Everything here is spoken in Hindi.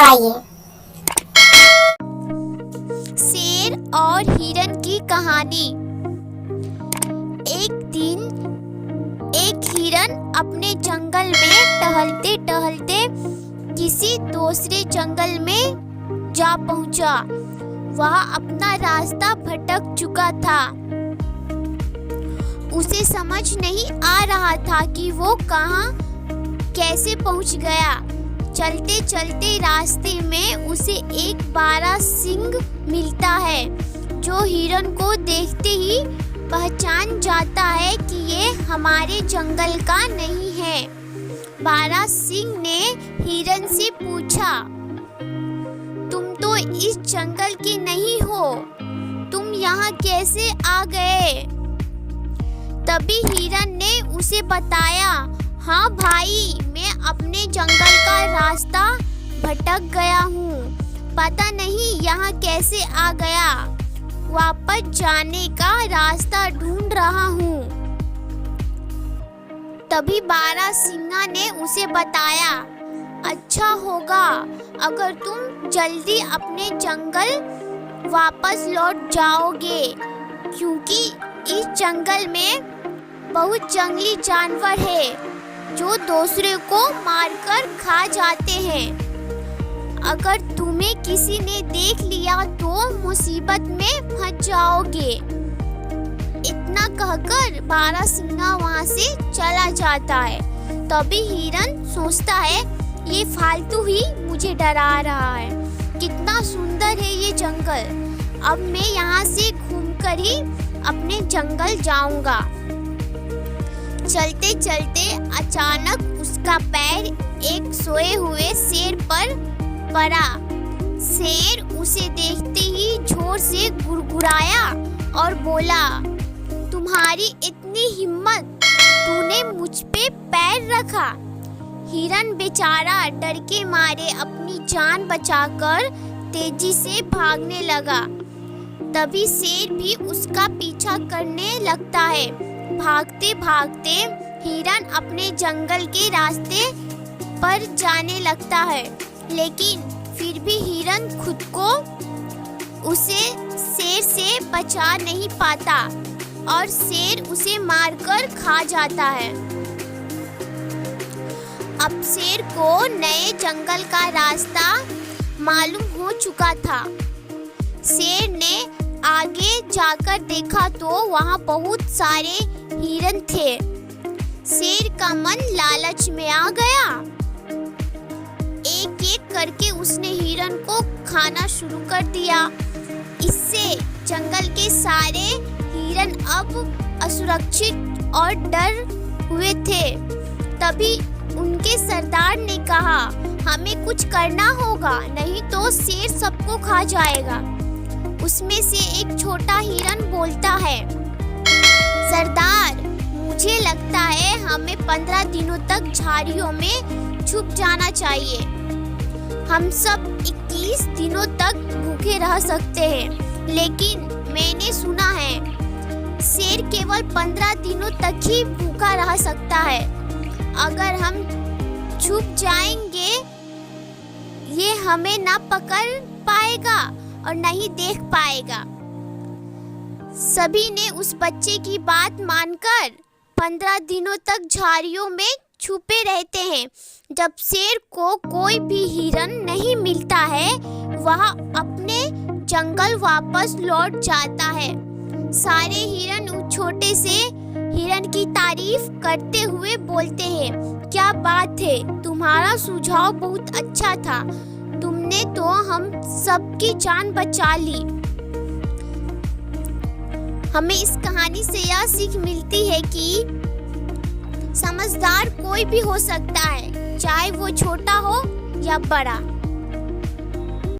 सुनाइए। शेर और हिरन की कहानी। एक दिन एक हिरन अपने जंगल में टहलते टहलते किसी दूसरे जंगल में जा पहुंचा। वह अपना रास्ता भटक चुका था। उसे समझ नहीं आ रहा था कि वो कहाँ कैसे पहुंच गया। चलते चलते रास्ते में उसे एक बारहसिंग मिलता है, जो हिरन को देखते ही पहचान जाता है कि ये हमारे जंगल का नहीं है। बारहसिंग ने हिरन से पूछा, तुम तो इस जंगल के नहीं हो, तुम यहाँ कैसे आ गए? तभी हिरन ने उसे बताया, हाँ भाई, मैं अपने जंगल का रास्ता भटक गया हूँ, पता नहीं यहाँ कैसे आ गया, वापस जाने का रास्ता ढूंढ रहा हूँ। तभी बारहसिंगा ने उसे बताया, अच्छा होगा अगर तुम जल्दी अपने जंगल वापस लौट जाओगे, क्योंकि इस जंगल में बहुत जंगली जानवर है जो दूसरे को मारकर खा जाते हैं। अगर तुम्हें किसी ने देख लिया तो मुसीबत में फंस जाओगे। इतना कहकर बारहसिंगा वहाँ से चला जाता है। तभी हिरन सोचता है, ये फालतू ही मुझे डरा रहा है, कितना सुंदर है ये जंगल, अब मैं यहाँ से घूमकर ही अपने जंगल जाऊंगा। चलते चलते अचानक उसका पैर एक सोए हुए शेर पर पड़ा। शेर उसे देखते ही जोर से गुड़गुड़ाया और बोला, तुम्हारी इतनी हिम्मत, तूने मुझ पे पैर रखा? हिरन बेचारा डर के मारे अपनी जान बचाकर तेजी से भागने लगा। तभी शेर भी उसका पीछा करने लगता है। भागते भागते हिरन अपने जंगल के रास्ते पर जाने लगता है, लेकिन फिर भी हिरन खुद को उसे शेर से बचा नहीं पाता और शेर उसे मारकर खा जाता है। अब शेर को नए जंगल का रास्ता मालूम हो चुका था। शेर ने आगे जाकर देखा तो वहाँ बहुत सारे हिरन थे। शेर का मन लालच में आ गया। एक एक करके उसने हिरन को खाना शुरू कर दिया। इससे जंगल के सारे हिरन अब असुरक्षित और डर हुए थे। तभी उनके सरदार ने कहा, हमें कुछ करना होगा, नहीं तो शेर सबको खा जाएगा। उसमें से एक छोटा हिरन बोलता है, सरदार, मुझे लगता है हमें 15 दिनों तक झाड़ियों में छुप जाना चाहिए। हम सब 21 दिनों तक भूखे रह सकते हैं, लेकिन मैंने सुना है शेर केवल 15 दिनों तक ही भूखा रह सकता है। अगर हम छुप जाएंगे, ये हमें ना पकड़ पाएगा और नहीं देख पाएगा। सभी ने उस बच्चे की बात मानकर 15 दिनों तक झाड़ियों में छुपे रहते हैं। जब शेर को कोई भी हिरन नहीं मिलता है, वह अपने जंगल वापस लौट जाता है। सारे हिरन उस छोटे से हिरन की तारीफ करते हुए बोलते हैं, क्या बात है, तुम्हारा सुझाव बहुत अच्छा था, तुमने तो हम सबकी जान बचा ली। हमें इस कहानी से यह सीख मिलती है कि समझदार कोई भी हो सकता है, चाहे वो छोटा हो या बड़ा।